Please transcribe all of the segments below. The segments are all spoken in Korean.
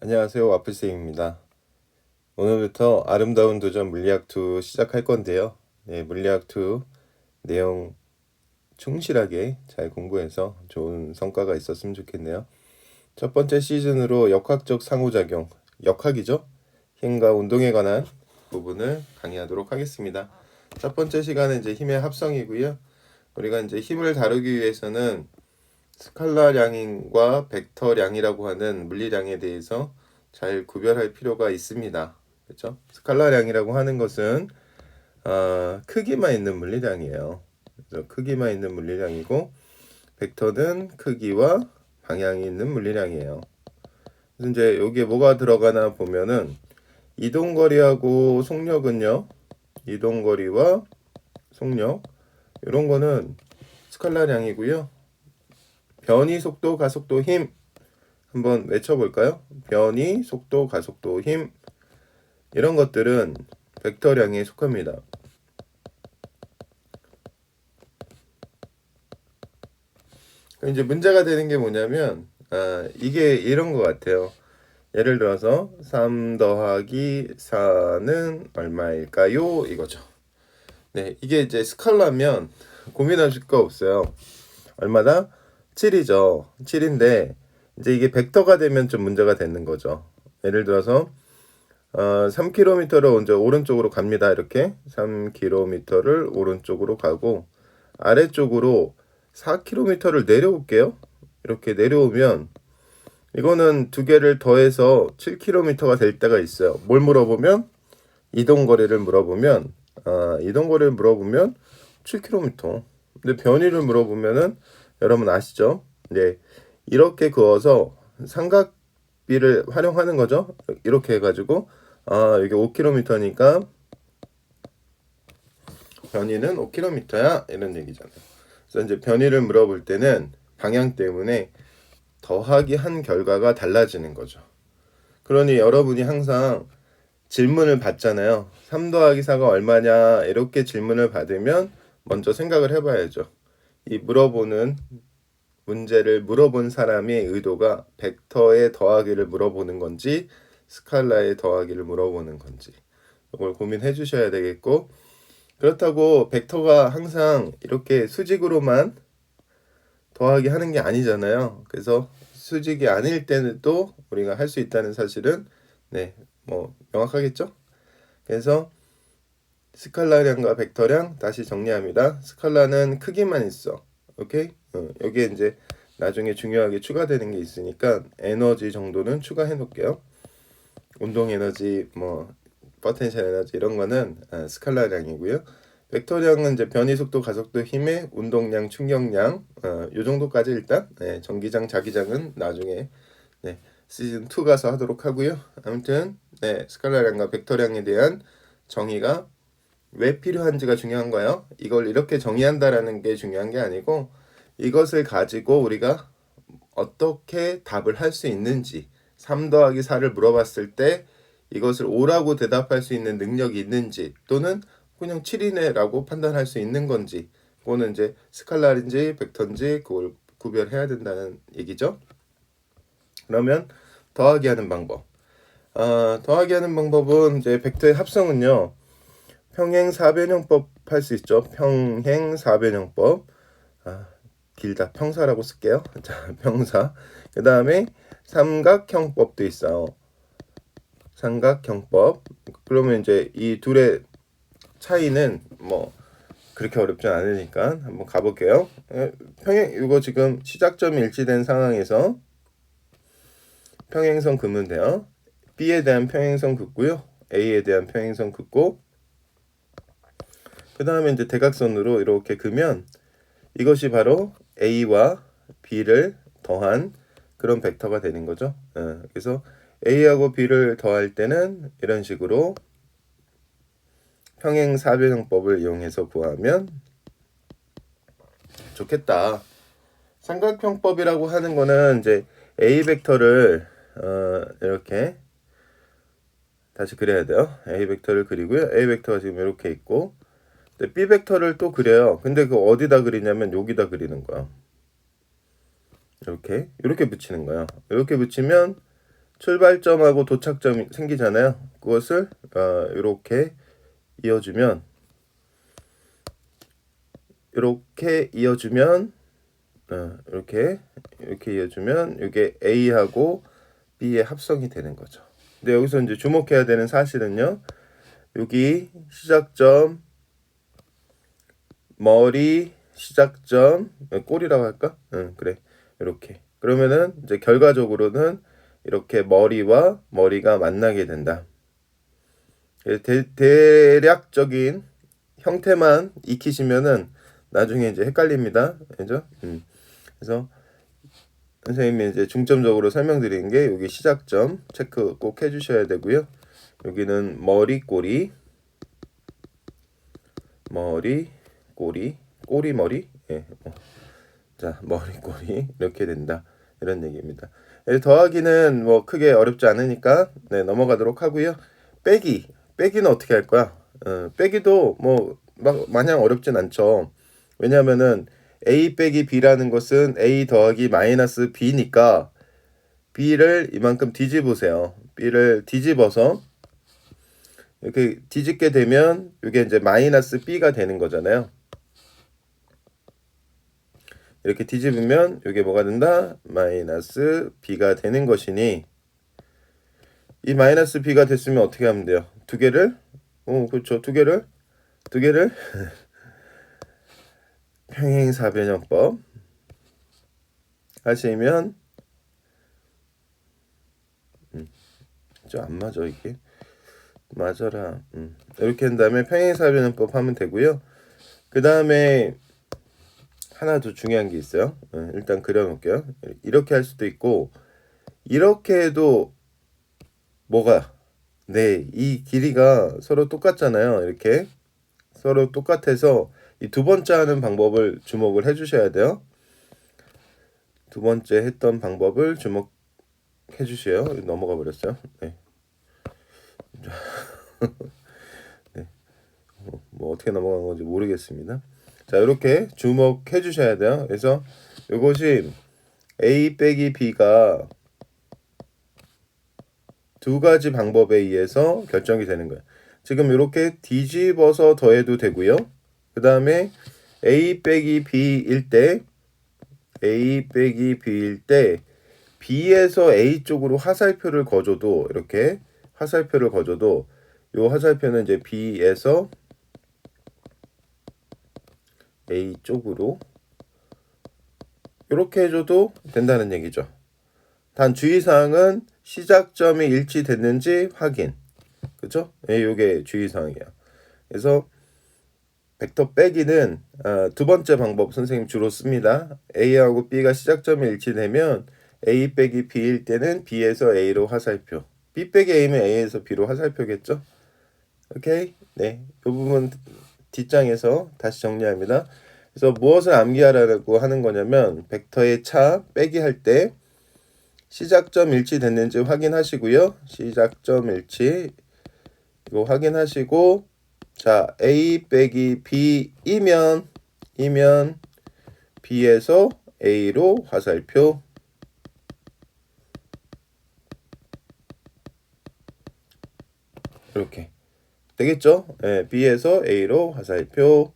안녕하세요. 와플쌤입니다. 오늘부터 아름다운 도전 물리학2 시작할 건데요. 물리학2 내용 충실하게 잘 공부해서 좋은 성과가 있었으면 좋겠네요. 첫 번째 시즌으로 역학적 상호작용, 역학이죠? 힘과 운동에 관한 부분을 강의하도록 하겠습니다. 첫 번째 시간은 이제 힘의 합성이고요. 우리가 이제 힘을 다루기 위해서는 스칼라량과 벡터량이라고 하는 물리량에 대해서 잘 구별할 필요가 있습니다. 그렇죠? 스칼라량이라고 하는 것은 크기만 있는 물리량이에요. 그래서 크기만 있는 물리량이고 벡터는 크기와 방향이 있는 물리량이에요. 그래서 이제 여기에 뭐가 들어가나 보면은 이동거리하고 속력은요. 이동거리와 속력 이런 거는 스칼라량이고요. 변이, 속도, 가속도, 힘 한번 외쳐볼까요? 변이, 속도, 가속도, 힘 이런 것들은 벡터량에 속합니다. 이제 문제가 되는 게 뭐냐면 이게 이런 것 같아요. 예를 들어서 3 더하기 4는 얼마일까요? 이거죠. 네, 이게 이제 스칼라면 고민하실 거 없어요. 얼마다? 7이죠. 7인데 이제 이게 벡터가 되면 좀 문제가 되는 거죠. 예를 들어서 3km를 먼저 오른쪽으로 갑니다. 이렇게 3km를 오른쪽으로 가고 아래쪽으로 4km를 내려올게요. 이렇게 내려오면 이거는 두 개를 더해서 7km가 될 때가 있어요. 뭘 물어보면 이동거리를 물어보면 이동거리를 물어보면 7km. 근데 변이를 물어보면은 여러분 아시죠? 네, 이렇게 그어서 삼각비를 활용하는 거죠. 이렇게 해가지고 이게 5km니까 변이는 5km야 이런 얘기잖아요. 그래서 이제 변이를 물어볼 때는 방향 때문에 더하기 한 결과가 달라지는 거죠. 그러니 여러분이 항상 질문을 받잖아요. 3 더하기 4가 얼마냐 이렇게 질문을 받으면 먼저 생각을 해봐야죠. 이 물어보는 문제를 물어본 사람의 의도가 벡터의 더하기를 물어보는 건지 스칼라의 더하기를 물어보는 건지 이걸 고민해 주셔야 되겠고, 그렇다고 벡터가 항상 이렇게 수직으로만 더하기 하는 게 아니잖아요. 그래서 수직이 아닐 때는 또 우리가 할 수 있다는 사실은 명확하겠죠? 그래서 스칼라량과 벡터량 다시 정리합니다. 스칼라는 크기만 있어. 오케이? 여기에 이제 나중에 중요하게 추가되는 게 있으니까 에너지 정도는 추가해 놓을게요. 운동 에너지, 포텐셜 에너지 이런 거는 스칼라량이고요. 벡터량은 이제 변이 속도, 가속도, 힘의 운동량, 충격량 요 정도까지 일단 전기장, 자기장은 나중에 시즌 2 가서 하도록 하고요. 아무튼 스칼라량과 벡터량에 대한 정의가 왜 필요한지가 중요한 거예요. 이걸 이렇게 정의한다라는 게 중요한 게 아니고 이것을 가지고 우리가 어떻게 답을 할 수 있는지 3 더하기 4를 물어봤을 때 이것을 O라고 대답할 수 있는 능력이 있는지 또는 그냥 7이네라고 판단할 수 있는 건지 그거는 이제 스칼라인지 벡터인지 그걸 구별해야 된다는 얘기죠. 그러면 더하기 하는 방법. 더하기 하는 방법은 이제 벡터의 합성은요. 평행 사변형법 할 수 있죠. 평행 사변형법. 길다. 평사라고 쓸게요. 자, 평사. 그 다음에 삼각형법도 있어요. 삼각형법. 그러면 이제 이 둘의 차이는 그렇게 어렵지 않으니까 한번 가볼게요. 평행 이거 지금 시작점이 일치된 상황에서 평행선 그으면 돼요. B에 대한 평행선 긋고요. A에 대한 평행선 긋고 그 다음에 이제 대각선으로 이렇게 그으면 이것이 바로 A와 B를 더한 그런 벡터가 되는 거죠. 그래서 A하고 B를 더할 때는 이런 식으로 평행사변형법을 이용해서 구하면 좋겠다. 삼각형법이라고 하는 거는 이제 A 벡터를 이렇게 다시 그려야 돼요. A 벡터를 그리고요. A 벡터가 지금 이렇게 있고 B 벡터를 또 그려요. 근데 그 어디다 그리냐면 여기다 그리는 거야. 이렇게 붙이는 거야. 이렇게 붙이면 출발점하고 도착점이 생기잖아요. 그것을 이렇게 이어주면 이렇게 이어주면 이게 A하고 B의 합성이 되는 거죠. 근데 여기서 이제 주목해야 되는 사실은요. 여기 시작점 머리 시작점 꼬리라고 할까? 그래. 이렇게. 그러면은 이제 결과적으로는 이렇게 머리와 머리가 만나게 된다. 대략적인 형태만 익히시면은 나중에 이제 헷갈립니다. 그죠? 그래서 선생님이 이제 중점적으로 설명드리는 게 여기 시작점 체크 꼭 해주셔야 되고요. 여기는 머리 꼬리 꼬리 머리 자 머리 꼬리 이렇게 된다 이런 얘기입니다. 더하기는 뭐 크게 어렵지 않으니까 넘어가도록 하고요. 빼기는 어떻게 할 거야? 빼기도 뭐 막 마냥 어렵진 않죠. 왜냐하면은 a 빼기 b라는 것은 a 더하기 마이너스 b니까 b를 이만큼 뒤집으세요. b를 뒤집어서 이렇게 뒤집게 되면 이게 이제 마이너스 b가 되는 거잖아요. 이렇게 뒤집으면 이게 뭐가 된다? 마이너스 b가 되는 것이니 이 마이너스 b가 됐으면 어떻게 하면 돼요? 두 개를 그렇죠. 두 개를 평행사변형법 하시면 안 맞아 이게 맞아라. 이렇게 한 다음에 평행사변형법 하면 되고요. 그 다음에 하나 더 중요한 게 있어요. 일단 그려놓을게요. 이렇게 할 수도 있고 이렇게 해도 이 길이가 서로 똑같잖아요. 이렇게 서로 똑같아서 이 두 번째 하는 방법을 주목을 해주셔야 돼요. 두 번째 했던 방법을 주목해 주세요. 넘어가 버렸어요. 네. 네. 뭐 어떻게 넘어간 건지 모르겠습니다. 자, 이렇게 주목해 주셔야 돼요. 그래서 이것이 A 빼기 B가 두 가지 방법에 의해서 결정이 되는 거예요. 지금 이렇게 뒤집어서 더해도 되고요. 그 다음에 A 빼기 B일 때 B에서 A 쪽으로 화살표를 거줘도 이렇게 화살표를 거줘도 이 화살표는 이제 B에서 A 쪽으로 이렇게 해줘도 된다는 얘기죠. 단 주의사항은 시작점이 일치됐는지 확인. 그쵸? 이게 주의사항이에요. 그래서 벡터 빼기는 두 번째 방법 선생님 주로 씁니다. A하고 B가 시작점이 일치되면 A 빼기 B일 때는 B에서 A로 화살표, B 빼기 A면 A에서 B로 화살표겠죠? 오케이? 네, 이 부분 뒷장에서 다시 정리합니다. 그래서 무엇을 암기하라고 하는 거냐면 벡터의 차 빼기 할 때 시작점 일치됐는지 확인하시고요. 시작점 일치 이거 확인하시고 자 A 빼기 B이면 B에서 A로 화살표 이렇게 되겠죠? 네, B에서 A로 화살표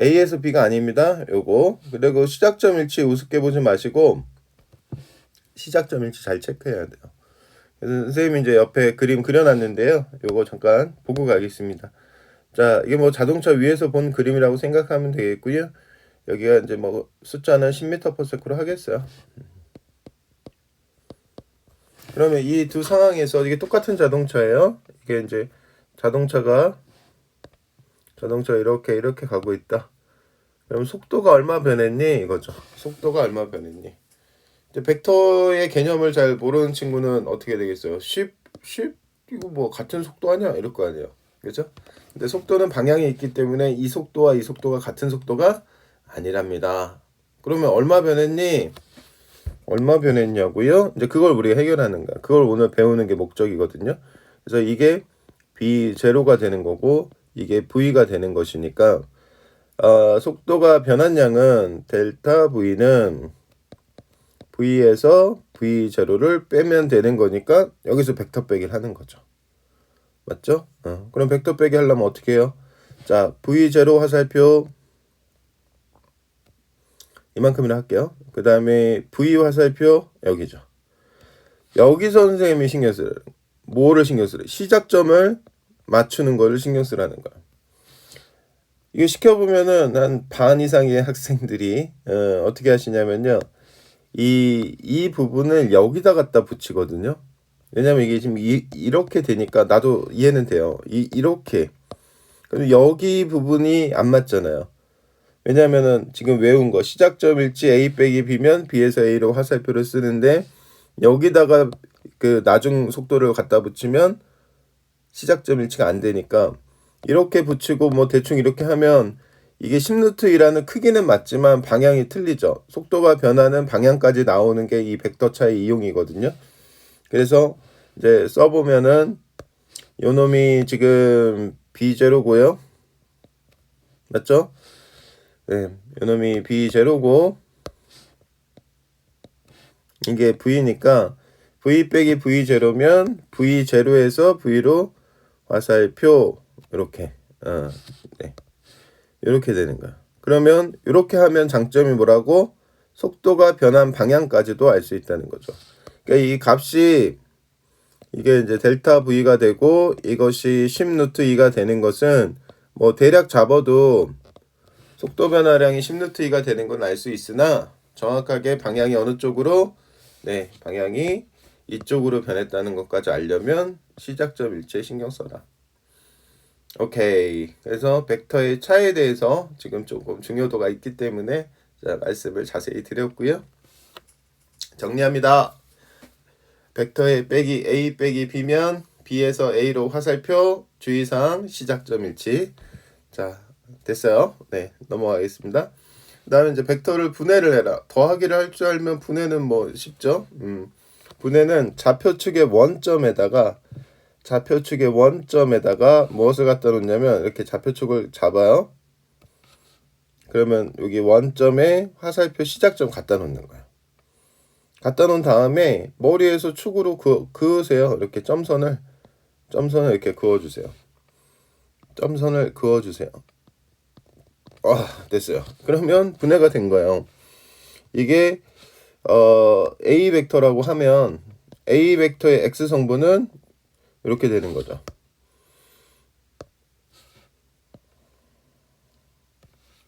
A에서 B가 아닙니다. 요거 그리고 시작점 일치 우습게 보지 마시고 시작점 일치 잘 체크해야 돼요. 그래서 선생님이 이제 옆에 그림 그려놨는데요. 요거 잠깐 보고 가겠습니다. 자, 이게 뭐 자동차 위에서 본 그림이라고 생각하면 되겠고요. 여기가 이제 뭐 숫자는 10m/s로 하겠어요. 그러면 이 두 상황에서 이게 똑같은 자동차예요. 이게 이제 자동차가 이렇게 가고 있다. 그럼 속도가 얼마 변했니? 이거죠. 속도가 얼마 변했니? 이제 벡터의 개념을 잘 모르는 친구는 어떻게 되겠어요? 10 이거 뭐 같은 속도 아니야? 이럴 거 아니에요. 그렇죠? 근데 속도는 방향이 있기 때문에 이 속도와 이 속도가 같은 속도가 아니랍니다. 그러면 얼마 변했니? 얼마 변했냐고요? 이제 그걸 우리가 해결하는 거야. 그걸 오늘 배우는 게 목적이거든요. 그래서 이게 B0가 되는 거고 이게 V가 되는 것이니까 속도가 변한 양은 델타 V는 V에서 V0를 빼면 되는 거니까 여기서 벡터 빼기를 하는 거죠. 맞죠? 그럼 벡터 빼기 하려면 어떻게 해요? 자, V0 화살표 이만큼이나 할게요. 그 다음에 V 화살표 여기죠. 여기서 선생님이 신경 쓰는 뭐를 신경 쓰래? 시작점을 맞추는 거를 신경 쓰라는 거야. 이거 시켜보면은 한 반 이상의 학생들이 어떻게 하시냐면요. 이 부분을 여기다 갖다 붙이거든요. 왜냐면 이게 지금 이렇게 되니까 나도 이해는 돼요. 이렇게. 근데 여기 부분이 안 맞잖아요. 왜냐면은 지금 외운 거 시작점 일치 A 빼기 B면 B에서 A로 화살표를 쓰는데 여기다가 그 나중 속도를 갖다 붙이면 시작점 일치가 안 되니까 이렇게 붙이고 뭐 대충 이렇게 하면 이게 10루트이라는 크기는 맞지만 방향이 틀리죠. 속도가 변하는 방향까지 나오는 게 이 벡터 차이 이용이거든요. 그래서 이제 써보면은 요 놈이 지금 B0고요. 맞죠? 네, 요 놈이 B0고 이게 V니까 V 빼기 V0면 V0에서 V로 화살표 이렇게 네. 이렇게 되는 거야. 그러면 이렇게 하면 장점이 뭐라고? 속도가 변한 방향까지도 알 수 있다는 거죠. 그러니까 이 값이 이게 이제 델타 V가 되고 이것이 10루트2가 되는 것은 뭐 대략 잡아도 속도 변화량이 10루트2가 되는 건 알 수 있으나 정확하게 방향이 어느 쪽으로 방향이 이쪽으로 변했다는 것까지 알려면 시작점 일치에 신경 써라. 오케이. 그래서 벡터의 차에 대해서 지금 조금 중요도가 있기 때문에 자, 말씀을 자세히 드렸고요. 정리합니다. 벡터의 빼기 A 빼기 B면 B에서 A로 화살표 주의사항 시작점 일치. 자, 됐어요. 네, 넘어가겠습니다. 그 다음에 이제 벡터를 분해를 해라. 더하기를 할 줄 알면 분해는 뭐 쉽죠. 분해는 좌표축의 원점에다가 무엇을 갖다 놓냐면 이렇게 좌표축을 잡아요. 그러면 여기 원점에 화살표 시작점 갖다 놓는 거예요. 갖다 놓은 다음에 머리에서 축으로 그으세요. 이렇게 점선을 이렇게 그어주세요. 점선을 그어주세요. 됐어요. 그러면 분해가 된 거예요. 이게 A 벡터라고 하면 A 벡터의 X 성분은 이렇게 되는 거죠.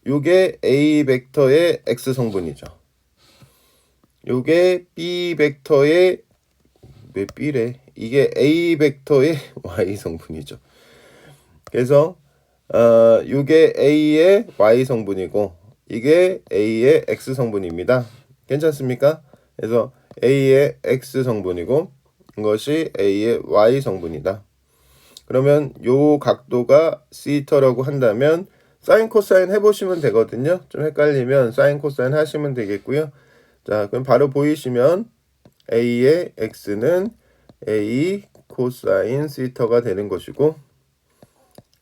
요게 A 벡터의 X 성분이죠. 요게 B 벡터의 왜 B래? 이게 A 벡터의 Y 성분이죠. 그래서 요게 A의 Y 성분이고 이게 A의 X 성분입니다. 괜찮습니까? 그래서 A의 X 성분이고 이것이 A의 Y 성분이다. 그러면 요 각도가 시터라고 한다면 사인 코사인 해보시면 되거든요. 좀 헷갈리면 사인 코사인 하시면 되겠고요. 자, 그럼 바로 보이시면 A의 X는 A 코사인 시터가 되는 것이고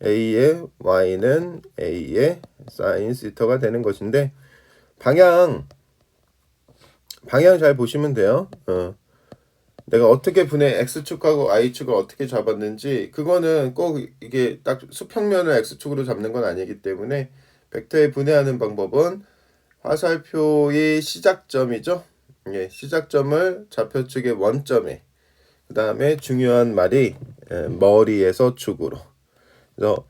A의 Y는 A의 사인 시터가 되는 것인데 방향 잘 보시면 돼요. 내가 어떻게 분해 X축하고 Y축을 어떻게 잡았는지 그거는 꼭 이게 딱 수평면을 X축으로 잡는 건 아니기 때문에 벡터에 분해하는 방법은 화살표의 시작점이죠. 예, 시작점을 좌표축의 원점에 그 다음에 중요한 말이 머리에서 축으로. 그래서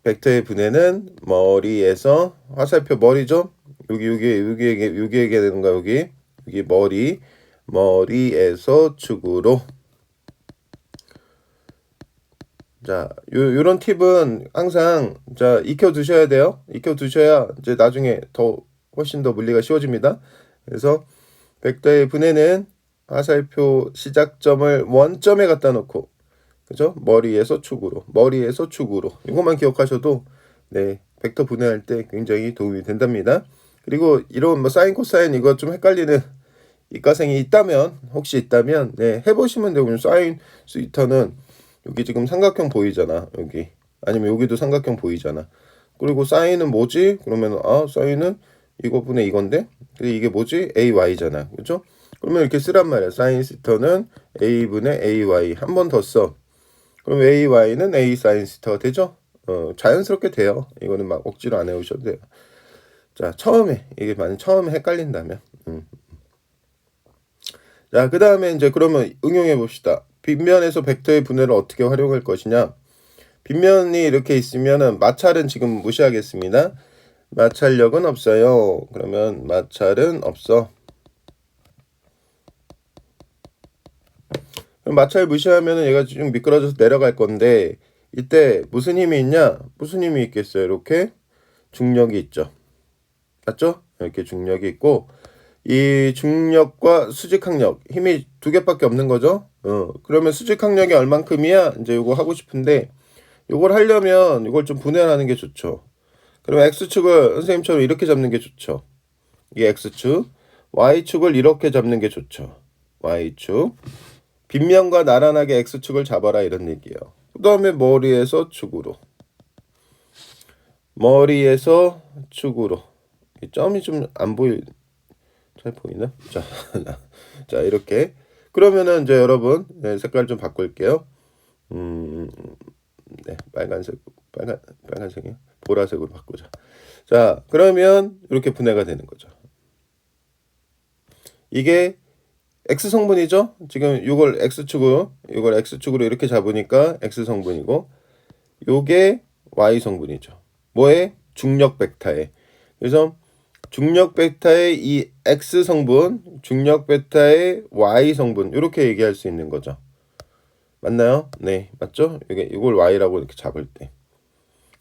벡터의 분해는 머리에서 화살표 머리죠. 여기 얘기해야 되는 거야. 여기 머리에서 축으로. 자, 요런 팁은 항상 익혀 두셔야 돼요. 익혀 두셔야 이제 나중에 훨씬 더 물리가 쉬워집니다. 그래서 벡터의 분해는 화살표 시작점을 원점에 갖다 놓고 그죠? 머리에서 축으로. 이것만 기억하셔도 벡터 분해할 때 굉장히 도움이 된답니다. 그리고 이런 뭐 사인 코사인 이거 좀 헷갈리는 이과생이 혹시 있다면 해보시면 되고 사인 스위터는 여기 지금 삼각형 보이잖아. 여기 아니면 여기도 삼각형 보이잖아. 그리고 사인은 뭐지? 그러면 사인은 이거 분의 이건데 이게 뭐지? AY잖아. 그죠? 그러면 이렇게 쓰란 말이야. 사인 시터는 a분의 ay 한 번 더 써. 그럼 ay는 a 사인 시터가 되죠? 자연스럽게 돼요. 이거는 막 억지로 안 해오셔도 돼요. 자, 처음에 이게 만약 처음에 헷갈린다면. 자, 그 다음에 이제 그러면 응용해 봅시다. 빗면에서 벡터의 분해를 어떻게 활용할 것이냐? 빗면이 이렇게 있으면은 마찰은 지금 무시하겠습니다. 마찰력은 없어요. 그러면 마찰은 없어. 그럼 마찰 무시하면은 얘가 좀 미끄러져서 내려갈 건데 이때 무슨 힘이 있냐? 무슨 힘이 있겠어요? 이렇게 중력이 있죠. 맞죠? 이렇게 중력이 있고 이 중력과 수직항력 힘이 두 개밖에 없는 거죠. 그러면 수직항력이 얼만큼이야? 이제 요거 하고 싶은데 요걸 하려면 이걸 좀 분해하는 게 좋죠. 그러면 x축을 선생님처럼 이렇게 잡는 게 좋죠. 이게 x축, y축을 이렇게 잡는 게 좋죠. y축. 빗면과 나란하게 x축을 잡아라 이런 얘기예요. 그 다음에 머리에서 축으로. 머리에서 축으로. 이 점이 좀 안 잘 보이나? 자, 자 이렇게. 그러면은 이제 여러분 색깔 좀 바꿀게요. 네, 빨간색이요. 보라색으로 바꾸자. 자, 그러면 이렇게 분해가 되는 거죠. 이게 x 성분이죠. 지금 이걸 x축으로 이렇게 잡으니까 x 성분이고, 요게 y 성분이죠. 뭐에? 중력 벡터에. 그래서 중력 벡터의 이 x 성분, 중력 벡터의 y 성분 이렇게 얘기할 수 있는 거죠. 맞나요? 네, 맞죠? 이걸 y라고 이렇게 잡을 때.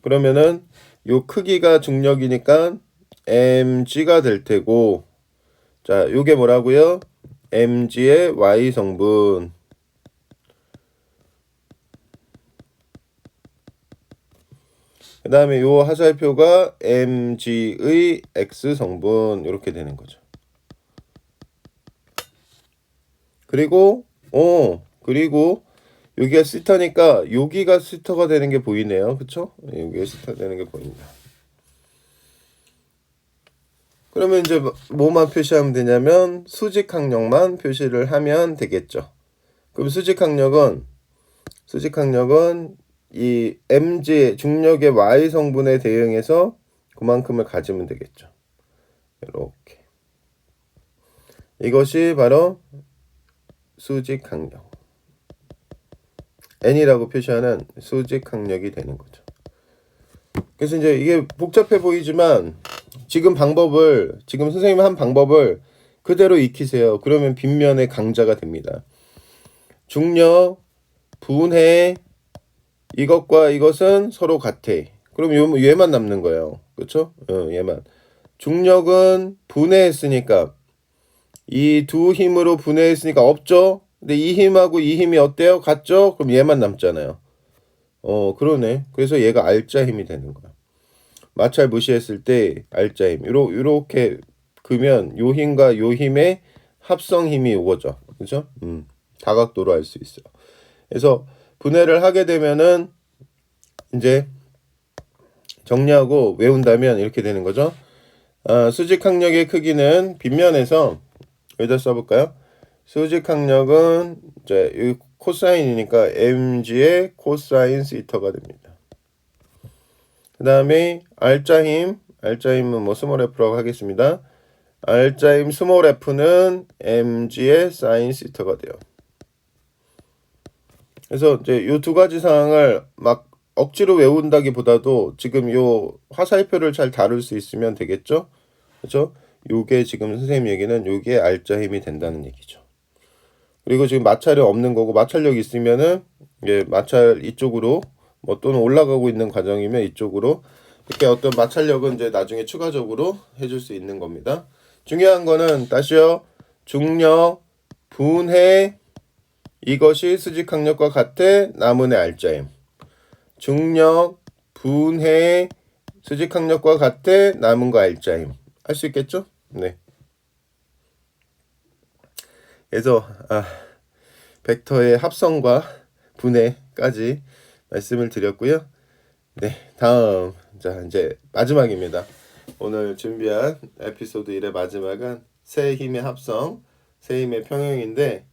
그러면은 요 크기가 중력이니까 mg가 될 테고, 자, 요게 뭐라고요? mg의 y 성분. 그 다음에 요 화살표가 mg의 x 성분 이렇게 되는 거죠. 그리고 여기가 시터니까 여기가 시터가 되는 게 보이네요. 그쵸? 여기가 시터 되는 게 보입니다. 그러면 이제 뭐만 표시하면 되냐면 수직항력만 표시를 하면 되겠죠. 그럼 수직항력은 이 mg 중력의 y 성분에 대응해서 그만큼을 가지면 되겠죠. 이렇게. 이것이 바로 수직항력. n이라고 표시하는 수직항력이 되는 거죠. 그래서 이제 이게 복잡해 보이지만 지금 선생님이 한 방법을 그대로 익히세요. 그러면 빗면의 강자가 됩니다. 중력, 분해, 이것과 이것은 서로 같아. 그럼 얘만 남는 거예요. 그렇죠? 얘만. 중력은 분해했으니까 이 두 힘으로 분해했으니까 없죠? 근데 이 힘하고 이 힘이 어때요? 같죠? 그럼 얘만 남잖아요. 그러네. 그래서 얘가 알짜 힘이 되는 거야. 마찰 무시했을 때 알짜 힘. 요렇게 그면 요 힘과 요 힘의 합성 힘이 오거죠. 그죠? 다각도로 알 수 있어요. 그래서 분해를 하게 되면은 이제 정리하고 외운다면 이렇게 되는 거죠. 수직항력의 크기는 빗면에서 여기다 써볼까요? 수직항력은 이제 이 코사인이니까 mg의 코사인 시터가 됩니다. 그 다음에 알짜힘은 뭐 스몰 f라고 하겠습니다. 알짜힘 스몰 f는 mg의 사인 시터가 돼요. 그래서 이제 요 두 가지 사항을 막 억지로 외운다기보다도 지금 요 화살표를 잘 다룰 수 있으면 되겠죠? 그렇죠? 요게 지금 선생님 얘기는 요게 알짜 힘이 된다는 얘기죠. 그리고 지금 마찰이 없는 거고 마찰력이 있으면은 마찰 이쪽으로 뭐 또는 올라가고 있는 과정이면 이쪽으로 이렇게 어떤 마찰력은 이제 나중에 추가적으로 해줄 수 있는 겁니다. 중요한 거는 다시요. 중력, 분해 이것이 수직항력과 같아 남은의 알짜힘. 중력, 분해, 수직항력과 같아 남은 거 알짜힘. 할 수 있겠죠? 네. 그래서 벡터의 합성과 분해까지 말씀을 드렸고요. 네, 다음 자 이제 마지막입니다. 오늘 준비한 에피소드 1의 마지막은 세 힘의 합성 세 힘의 평형인데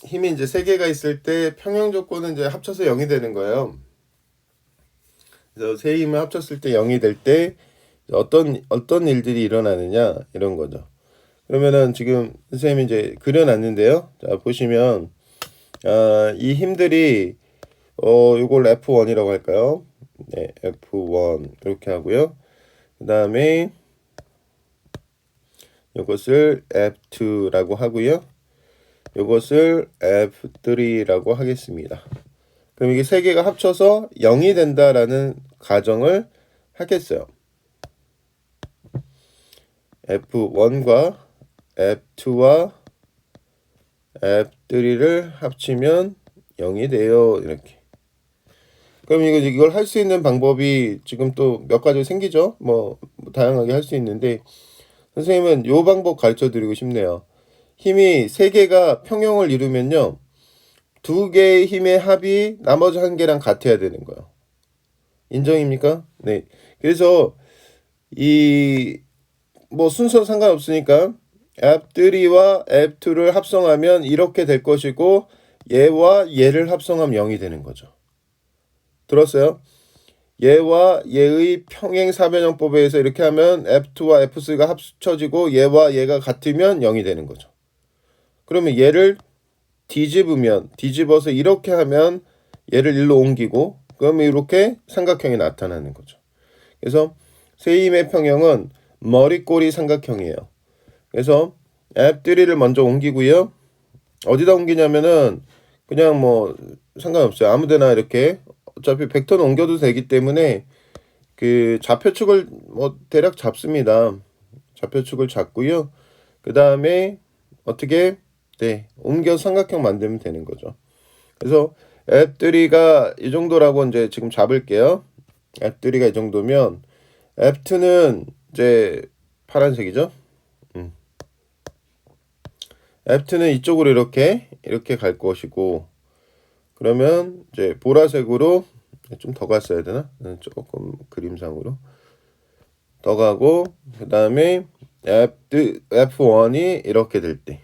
힘이 이제 세 개가 있을 때 평형 조건은 이제 합쳐서 0이 되는 거예요. 그래서 세 힘을 합쳤을 때 0이 될 때 어떤 일들이 일어나느냐 이런 거죠. 그러면은 지금 선생님이 이제 그려놨는데요. 자 보시면 이 힘들이 이걸 F1이라고 할까요? 네, F1 이렇게 하고요. 그 다음에 이것을 F2라고 하고요. 이것을 F3라고 하겠습니다. 그럼 이게 세 개가 합쳐서 0이 된다라는 가정을 하겠어요. F1과 F2와 F3를 합치면 0이 돼요. 이렇게. 그럼 이걸 할 수 있는 방법이 지금 또 몇 가지 생기죠? 뭐 다양하게 할 수 있는데 선생님은 요 방법 가르쳐 드리고 싶네요. 힘이 세 개가 평형을 이루면요. 두 개의 힘의 합이 나머지 한 개랑 같아야 되는 거예요. 인정입니까? 네. 그래서 이 뭐 순서 상관없으니까 F3와 F2를 합성하면 이렇게 될 것이고 얘와 얘를 합성하면 0이 되는 거죠. 들었어요? 얘와 얘의 평행 사변형법에 의해서 이렇게 하면 F2와 F3가 합쳐지고 얘와 얘가 같으면 0이 되는 거죠. 그러면 얘를 뒤집어서 이렇게 하면 얘를 일로 옮기고 그러면 이렇게 삼각형이 나타나는 거죠. 그래서 세 힘의 평형은 머리꼬리 삼각형이에요. 그래서 F3를 먼저 옮기고요. 어디다 옮기냐면은 그냥 뭐 상관없어요. 아무데나 이렇게 어차피 벡터는 옮겨도 되기 때문에 그 좌표축을 뭐 대략 잡습니다. 좌표축을 잡고요. 그 다음에 어떻게 옮겨 삼각형 만들면 되는 거죠. 그래서 F3가 이 정도라고 이제 지금 잡을게요. F3가 이 정도면 F2는 이제 파란색이죠. F2는 이쪽으로 이렇게 갈 것이고 그러면 이제 보라색으로 좀 더 갔어야 되나? 조금 그림상으로 더 가고 그 다음에 F1이 이렇게 될 때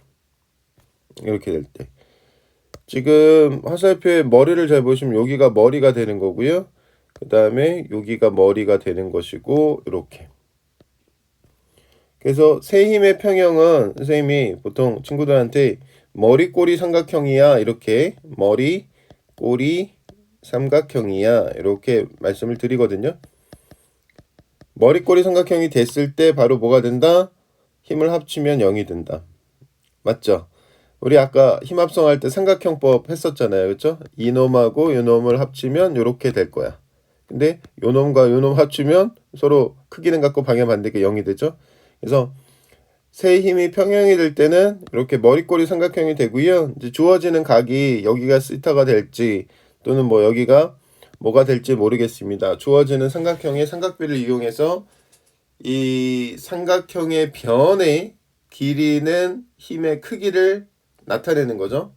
지금 화살표의 머리를 잘 보시면 여기가 머리가 되는 거고요. 그 다음에 여기가 머리가 되는 것이고 이렇게. 그래서 세 힘의 평형은 선생님이 보통 친구들한테 머리 꼬리 삼각형이야 이렇게 머리 꼬리 삼각형이야 이렇게 말씀을 드리거든요. 머리 꼬리 삼각형이 됐을 때 바로 뭐가 된다? 힘을 합치면 0이 된다. 맞죠? 우리 아까 힘 합성할 때 삼각형법 했었잖아요. 그렇죠? 이놈하고 요놈을 합치면 이렇게 될 거야. 근데 요놈과 요놈 합치면 서로 크기는 같고 방향 반대게 0이 되죠. 그래서 세 힘이 평형이 될 때는 이렇게 머리꼬리 삼각형이 되고요. 이제 주어지는 각이 여기가 시타가 될지 또는 뭐 여기가 뭐가 될지 모르겠습니다. 주어지는 삼각형의 삼각비를 이용해서 이 삼각형의 변의 길이는 힘의 크기를 나타내는 거죠.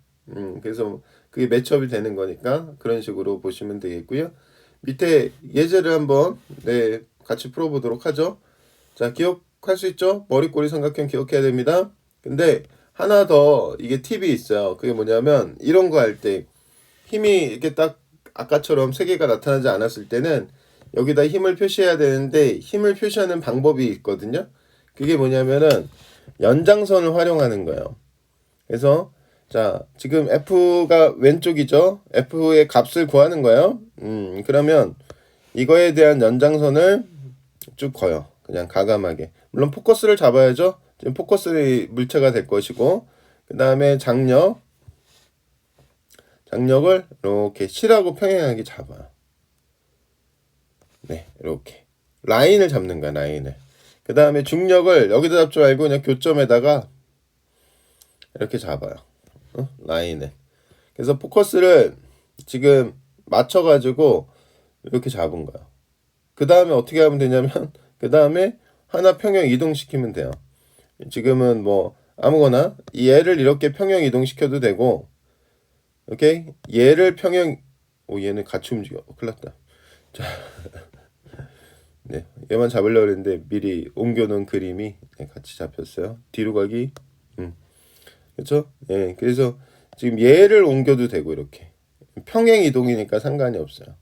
그래서 그게 매첩이 되는 거니까 그런 식으로 보시면 되겠고요. 밑에 예제를 한번 같이 풀어보도록 하죠. 자, 기억할 수 있죠? 머리꼬리 삼각형 기억해야 됩니다. 근데 하나 더 이게 팁이 있어요. 그게 뭐냐면 이런 거 할 때 힘이 이렇게 딱 아까처럼 세 개가 나타나지 않았을 때는 여기다 힘을 표시해야 되는데 힘을 표시하는 방법이 있거든요. 그게 뭐냐면은 연장선을 활용하는 거예요. 그래서 자 지금 F가 왼쪽이죠. F의 값을 구하는 거예요. 그러면 이거에 대한 연장선을 쭉 그어요. 그냥 가감하게. 물론 포커스를 잡아야죠. 지금 포커스의 물체가 될 것이고 그 다음에 장력을 이렇게 실하고 평행하게 잡아요. 네, 이렇게 라인을 잡는 거야. 라인을. 그 다음에 중력을 여기다 잡지 말고 그냥 교점에다가 이렇게 잡아요. 라인을. 그래서 포커스를 지금 맞춰가지고 이렇게 잡은 거야. 그 다음에 어떻게 하면 되냐면 그 다음에 하나 평형 이동시키면 돼요. 지금은 뭐 아무거나 얘를 이렇게 평형 이동시켜도 되고 오케이? 얘를 평형 얘는 같이 움직여. 큰일 났다. 자, 네, 얘만 잡으려고 했는데 미리 옮겨놓은 그림이 네, 같이 잡혔어요. 뒤로 가기. 그렇죠? 예, 그래서 지금 얘를 옮겨도 되고 이렇게 평행 이동이니까 상관이 없어요.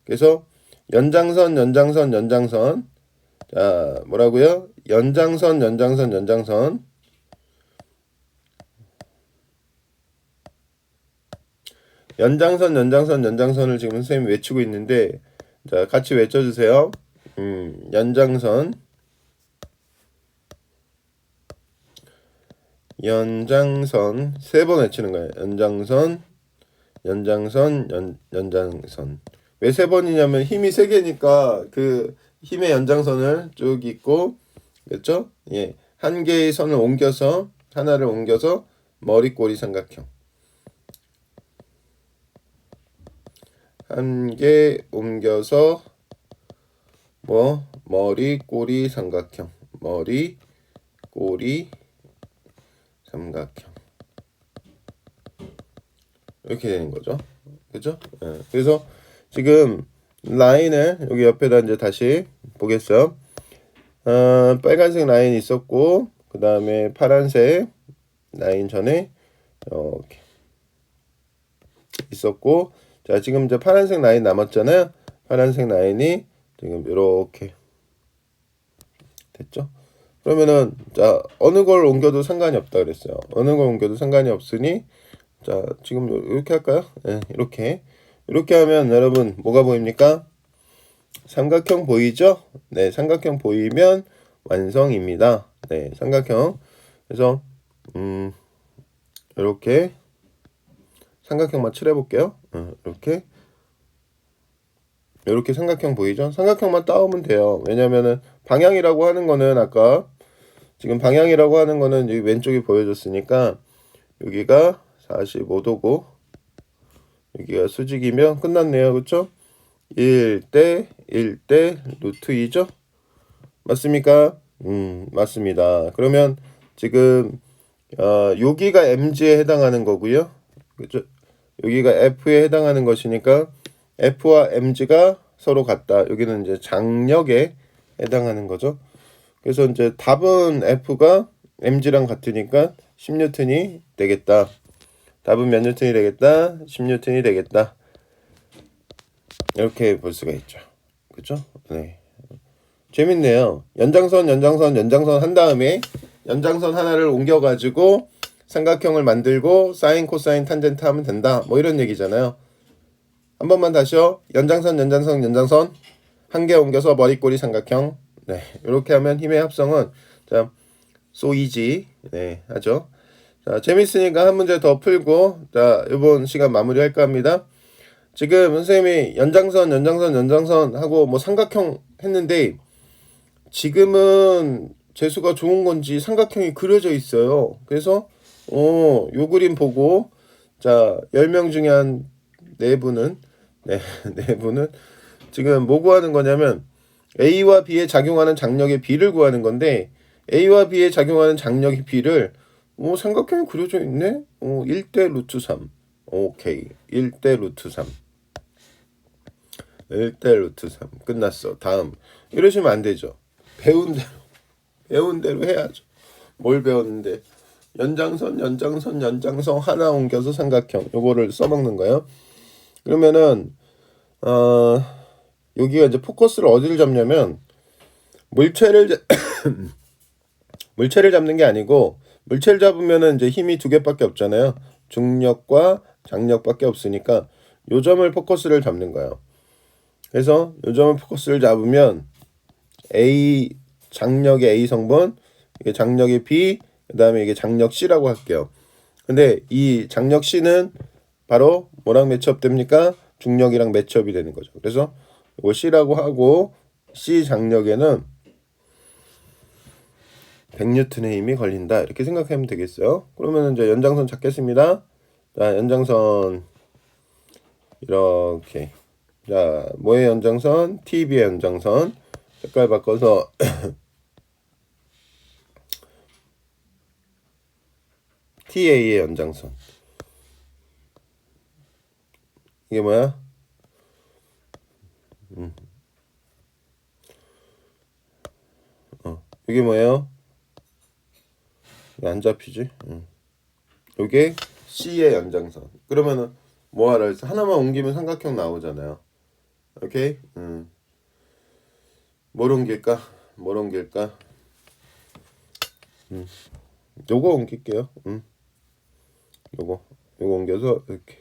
그래서 연장선, 연장선, 연장선. 자, 뭐라고요? 연장선, 연장선, 연장선. 연장선, 연장선, 연장선을 지금 선생님이 외치고 있는데, 자, 같이 외쳐주세요. 연장선, 연장선, 세 번 외치는 거예요. 연장선, 연장선, 연장선. 왜 세 번이냐면 힘이 세 개니까 그 힘의 연장선을 쭉 있고, 그렇죠? 예, 한 개의 선을 옮겨서 하나를 옮겨서 머리 꼬리 삼각형. 한 개 옮겨서 뭐 머리 꼬리 삼각형. 머리 꼬리 삼각형. 이렇게 되는 거죠. 그죠? 예. 그래서 지금 라인을 여기 옆에다 이제 다시 보겠어요. 빨간색 라인 있었고, 그 다음에 파란색 라인 전에 이렇게 있었고, 자, 지금 이제 파란색 라인 남았잖아요. 파란색 라인이 지금 이렇게 됐죠. 그러면은 자, 어느 걸 옮겨도 상관이 없다 그랬어요. 어느 걸 옮겨도 상관이 없으니 자, 지금 이렇게 할까요? 네, 이렇게 하면 여러분 뭐가 보입니까? 삼각형 보이죠? 네, 삼각형 보이면 완성입니다. 네, 삼각형. 그래서 이렇게 삼각형만 칠해 볼게요. 이렇게 삼각형 보이죠? 삼각형만 따오면 돼요. 왜냐면은 방향이라고 하는 거는 아까 지금 방향이라고 하는 거는 여기 왼쪽이 보여줬으니까 여기가 45도고 여기가 수직이면 끝났네요. 그쵸? 1대 1대 루트 2죠? 맞습니까? 맞습니다. 그러면 지금 여기가 MG에 해당하는 거고요. 그죠? 여기가 F에 해당하는 것이니까 F와 MG가 서로 같다. 여기는 이제 장력에 해당하는 거죠. 그래서 이제 답은 F가 MG랑 같으니까 10N이 되겠다. 답은 몇 뉴턴이 되겠다? 10N이 되겠다. 이렇게 볼 수가 있죠. 그죠? 네. 재밌네요. 연장선, 연장선, 연장선 한 다음에 연장선 하나를 옮겨가지고 삼각형을 만들고 사인, 코사인, 탄젠트 하면 된다. 뭐 이런 얘기잖아요. 한 번만 다시요. 연장선, 연장선, 연장선 한 개 옮겨서 머리꼬리 삼각형. 네, 이렇게 하면 힘의 합성은 자, so easy. 네, 하죠. 자, 재밌으니까 한 문제 더 풀고 자, 이번 시간 마무리할까 합니다. 지금 선생님이 연장선, 연장선, 연장선 하고 뭐 삼각형 했는데 지금은 재수가 좋은 건지 삼각형이 그려져 있어요. 그래서 요 그림 보고 자, 10명 중에 한 4분은 네, 4분은 지금 뭐 구하는 거냐면 A와 B에 작용하는 장력의 B를 구하는 건데 A와 B에 작용하는 장력의 B를 삼각형이 그려져 있네. 1대 루트 3. 오케이. 1대 루트 3. 1대 루트 3. 끝났어. 다음. 이러시면 안 되죠. 배운 대로 해야죠. 뭘 배웠는데? 연장선, 연장선, 연장선 하나 옮겨서 삼각형. 요거를 써먹는 거예요. 그러면은 여기가 이제 포커스를 어디를 잡냐면 물체를 잡는 게 아니고 물체를 잡으면은 이제 힘이 두 개밖에 없잖아요. 중력과 장력밖에 없으니까 요 점을 포커스를 잡는 거예요. 그래서 요 점을 포커스를 잡으면 A 장력의 A 성분, 이게 장력의 B, 그다음에 이게 장력 C라고 할게요. 근데 이 장력 C는 바로 뭐랑 매치업됩니까? 중력이랑 매치업이 되는 거죠. 그래서 이거 C라고 하고 C 장력에는 100N의 힘이 걸린다. 이렇게 생각하면 되겠어요. 그러면 이제 연장선 찾겠습니다. 자, 연장선 이렇게. 자, 뭐의 연장선? TB의 연장선. 색깔 바꿔서 TA의 연장선. 이게 뭐야? 이게 뭐예요? 왜 안 잡히지? 요게 C의 연장선. 그러면은 뭐 하라 했어? 하나만 옮기면 삼각형 나오잖아요. 오케이? 뭘 옮길까? 뭘 옮길까? 요거 옮길게요. 요거 옮겨서 이렇게.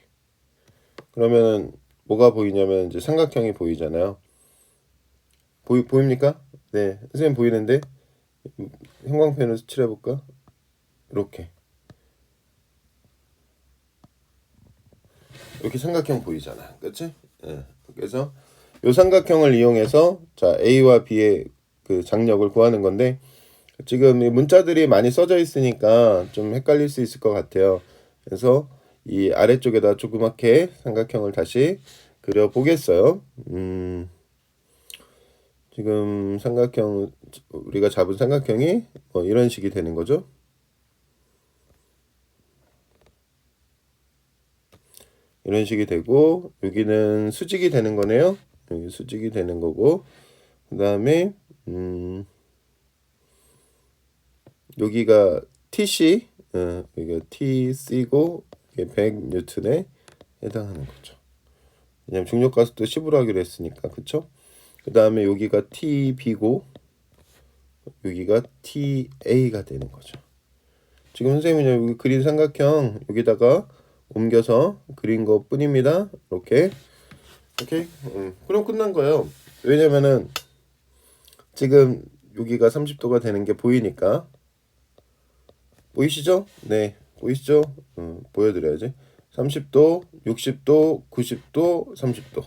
그러면은 뭐가 보이냐면 이제 삼각형이 보이잖아요. 보입니까? 네, 선생님 보이는데 형광펜으로 칠해볼까? 이렇게 삼각형 보이잖아, 그렇지? 예. 그래서 요 삼각형을 이용해서 자 A와 B의 그 장력을 구하는 건데 지금 이 문자들이 많이 써져 있으니까 좀 헷갈릴 수 있을 것 같아요. 그래서 이 아래쪽에다 조그맣게 삼각형을 다시 그려 보겠어요. 지금 삼각형 우리가 잡은 삼각형이 이런 식이 되는 거죠. 이런 식이 되고 여기는 수직이 되는 거네요. 여기 수직이 되는 거고 그 다음에 여기가 TC 여기가 TC고 100N에 해당하는 거죠. 왜냐면 중력가속도 10으로 하기로 했으니까 그쵸? 그 다음에 여기가 TB고 여기가 TA가 되는 거죠. 지금 선생님이 여기 그린 삼각형 여기다가 옮겨서 그린 것 뿐입니다. 이렇게 오케이? 그럼 끝난 거예요. 왜냐면은 지금 여기가 30도가 되는 게 보이니까 보이시죠? 네, 보이시죠? 보여드려야지. 30도, 60도, 90도, 30도.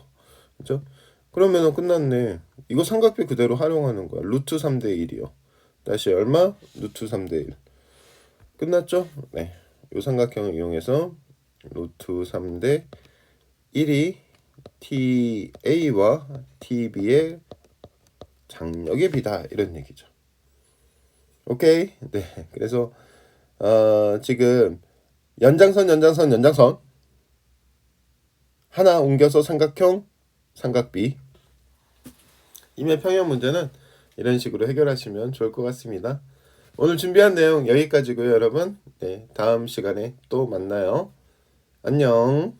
그렇죠? 그러면은 끝났네. 이거 삼각비 그대로 활용하는 거야. 루트 3대 1이요. 다시 얼마? 루트 3대 1. 끝났죠? 네. 이 삼각형을 이용해서 루트 3대 1이 TA와 TB의 장력의 비다 이런 얘기죠. 오케이. 네. 그래서 지금 연장선 하나 옮겨서 삼각형 삼각비 이면 평형 문제는 이런 식으로 해결하시면 좋을 것 같습니다. 오늘 준비한 내용 여기까지고요, 여러분. 네, 다음 시간에 또 만나요. 안녕.